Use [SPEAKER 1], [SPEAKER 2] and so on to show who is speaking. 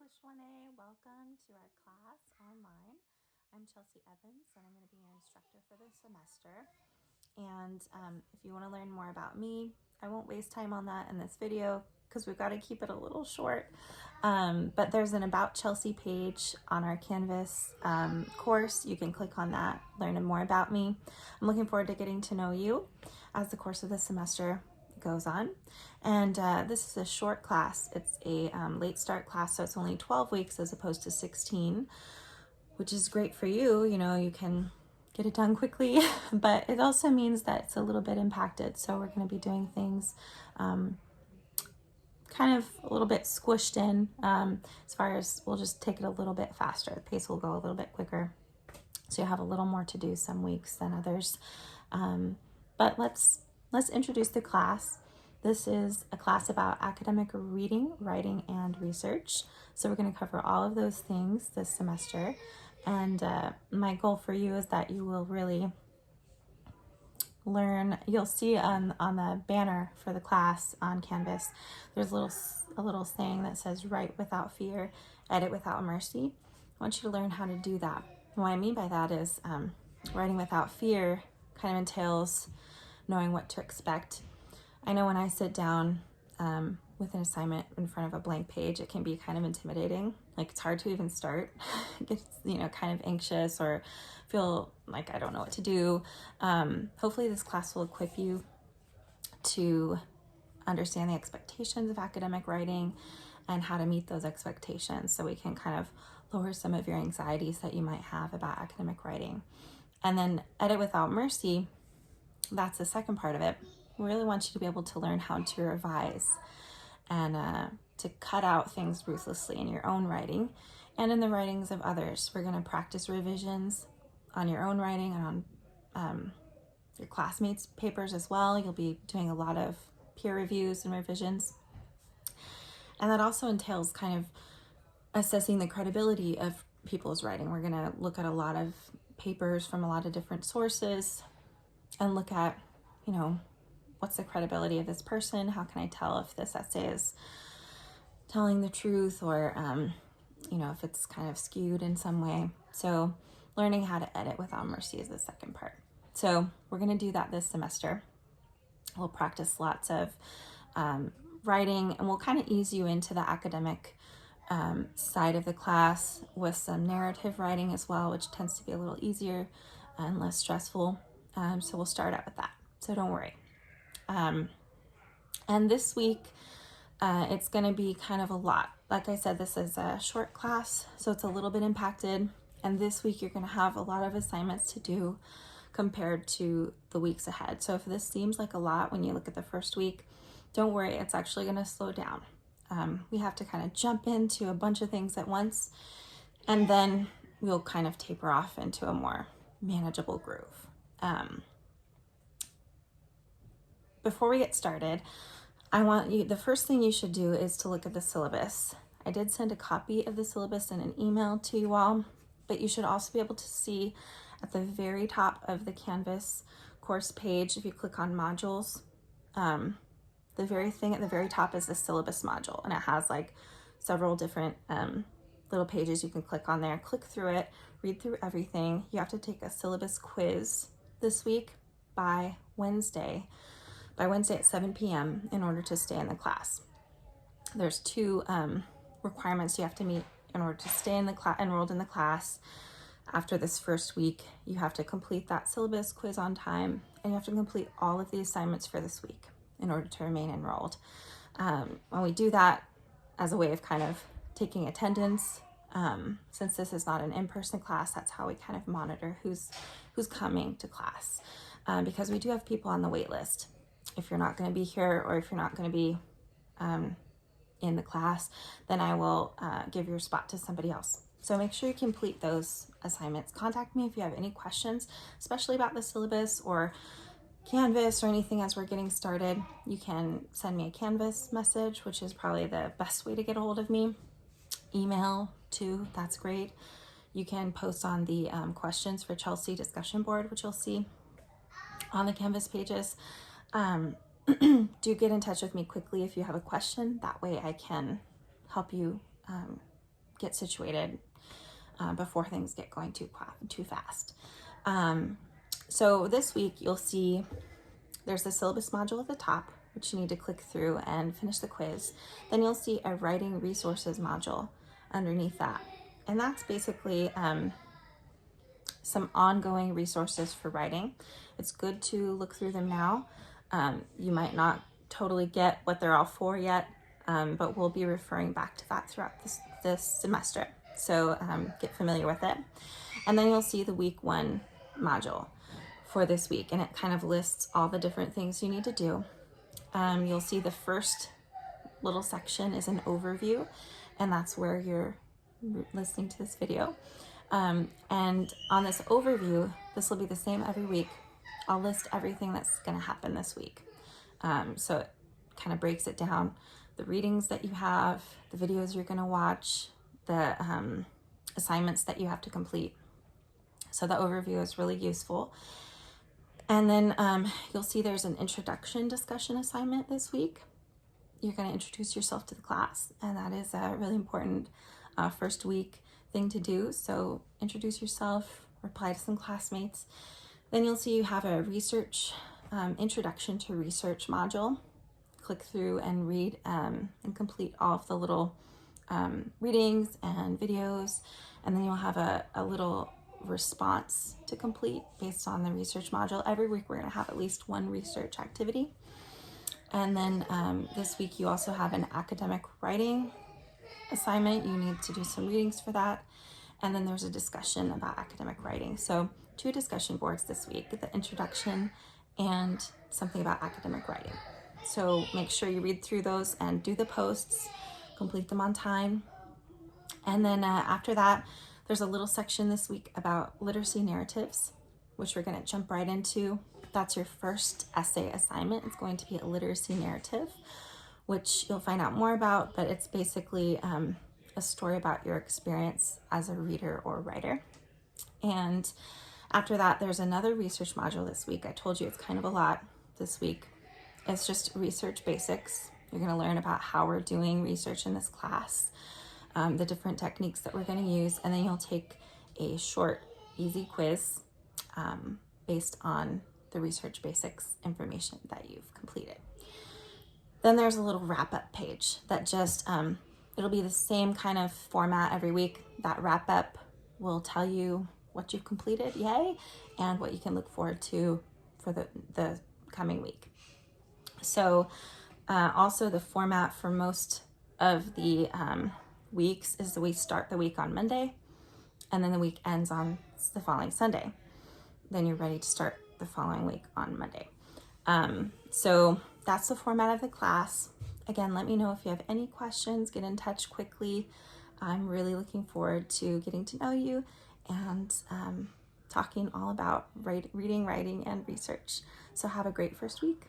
[SPEAKER 1] English 1A. Welcome to our class online. I'm Chelsea Evans and I'm going to be your instructor for this semester. And if you want to learn more about me, I won't waste time on that in this video because we've got to keep it a little short. But there's an About Chelsea page on our Canvas course. You can click on that, learn more about me. I'm looking forward to getting to know you as the course of the semester goes on. And this is a short class. It's a late start class, so it's only 12 weeks as opposed to 16, which is great for you. You know, you can get it done quickly, but it also means that it's a little bit impacted. So we're going to be doing things kind of a little bit squished in, as far as we'll just take it a little bit faster. The pace will go a little bit quicker. So you have a little more to do some weeks than others. But let's introduce the class. This is a class about academic reading, writing, and research. So we're going to cover all of those things this semester. And my goal for you is that you will really learn. You'll see on the banner for the class on Canvas, there's a little saying that says, "Write without fear, edit without mercy." I want you to learn how to do that. And what I mean by that is writing without fear kind of entails knowing what to expect. I know when I sit down with an assignment in front of a blank page, it can be kind of intimidating. Like, it's hard to even start. It gets, kind of anxious or feel like I don't know what to do. Hopefully this class will equip you to understand the expectations of academic writing and how to meet those expectations, so we can kind of lower some of your anxieties that you might have about academic writing. And then edit without mercy, that's the second part of it. We really want you to be able to learn how to revise and to cut out things ruthlessly in your own writing and in the writings of others. We're going to practice revisions on your own writing and on your classmates' papers as well. You'll be doing a lot of peer reviews and revisions. And that also entails kind of assessing the credibility of people's writing. We're going to look at a lot of papers from a lot of different sources and look at, what's the credibility of this person? How can I tell if this essay is telling the truth or, if it's kind of skewed in some way? So learning how to edit without mercy is the second part. So we're going to do that this semester. We'll practice lots of writing, and we'll kind of ease you into the academic side of the class with some narrative writing as well, which tends to be a little easier and less stressful. So we'll start out with that. So don't worry. And this week, it's going to be kind of a lot. Like I said, this is a short class, so it's a little bit impacted. And this week, you're going to have a lot of assignments to do compared to the weeks ahead. So if this seems like a lot when you look at the first week, don't worry, it's actually going to slow down. We have to kind of jump into a bunch of things at once, and then we'll kind of taper off into a more manageable groove. Before we get started, the first thing you should do is to look at the syllabus. I did send a copy of the syllabus in an email to you all, but you should also be able to see at the very top of the Canvas course page, if you click on modules, the very thing at the very top is the syllabus module, and it has like several different little pages you can click on there. Click through it, read through everything. You have to take a syllabus quiz this week by Wednesday at 7 p.m. in order to stay in the class. There's two requirements you have to meet in order to stay in the enrolled in the class. After this first week, you have to complete that syllabus quiz on time, and you have to complete all of the assignments for this week in order to remain enrolled. When we do that as a way of kind of taking attendance, since this is not an in-person class, that's how we kind of monitor who's coming to class, because we do have people on the wait list. If you're not going to be here, or if you're not going to be in the class, then I will give your spot to somebody else. So make sure you complete those assignments. Contact me if you have any questions, especially about the syllabus or Canvas or anything as we're getting started. You can send me a Canvas message, which is probably the best way to get a hold of me. Email too, that's great. You can post on the questions for Chelsea discussion board, which you'll see on the Canvas pages. Do get in touch with me quickly if you have a question. That way I can help you get situated before things get going too fast. So this week you'll see there's the syllabus module at the top, which you need to click through and finish the quiz. Then you'll see a writing resources module underneath that. And that's basically some ongoing resources for writing. It's good to look through them now. You might not totally get what they're all for yet, but we'll be referring back to that throughout this semester. So get familiar with it. And then you'll see the week 1 module for this week, and it kind of lists all the different things you need to do. You'll see the first little section is an overview, and that's where you're listening to this video. And on this overview, this will be the same every week. I'll list everything that's going to happen this week. So it kind of breaks it down, the readings that you have, the videos you're going to watch, the assignments that you have to complete. So the overview is really useful. And then you'll see there's an introduction discussion assignment this week. You're going to introduce yourself to the class, and that is a really important first week thing to do. So introduce yourself, reply to some classmates. Then you'll see you have a research, introduction to research module. Click through and read and complete all of the little readings and videos. And then you'll have a little response to complete based on the research module. Every week we're going to have at least one research activity. And then this week you also have an academic writing assignment. You need to do some readings for that. And then there's a discussion about academic writing. So 2 discussion boards this week, the introduction and something about academic writing. So make sure you read through those and do the posts, complete them on time. And then after that, there's a little section this week about literacy narratives, which we're going to jump right into. That's your first essay assignment. It's going to be a literacy narrative, which you'll find out more about, but it's basically a story about your experience as a reader or writer. And after that, there's another research module this week. I told you it's kind of a lot this week. It's just research basics. You're going to learn about how we're doing research in this class, the different techniques that we're going to use, and then you'll take a short, easy quiz based on the research basics information that you've completed. Then there's a little wrap-up page that just, it'll be the same kind of format every week. That wrap-up will tell you what you've completed, yay, and what you can look forward to for the coming week. So also the format for most of the weeks is that we start the week on Monday, and then the week ends on the following Sunday. Then you're ready to start the following week on Monday. So that's the format of the class. Again, let me know if you have any questions. Get in touch quickly. I'm really looking forward to getting to know you and talking all about reading, writing, and research. So have a great first week.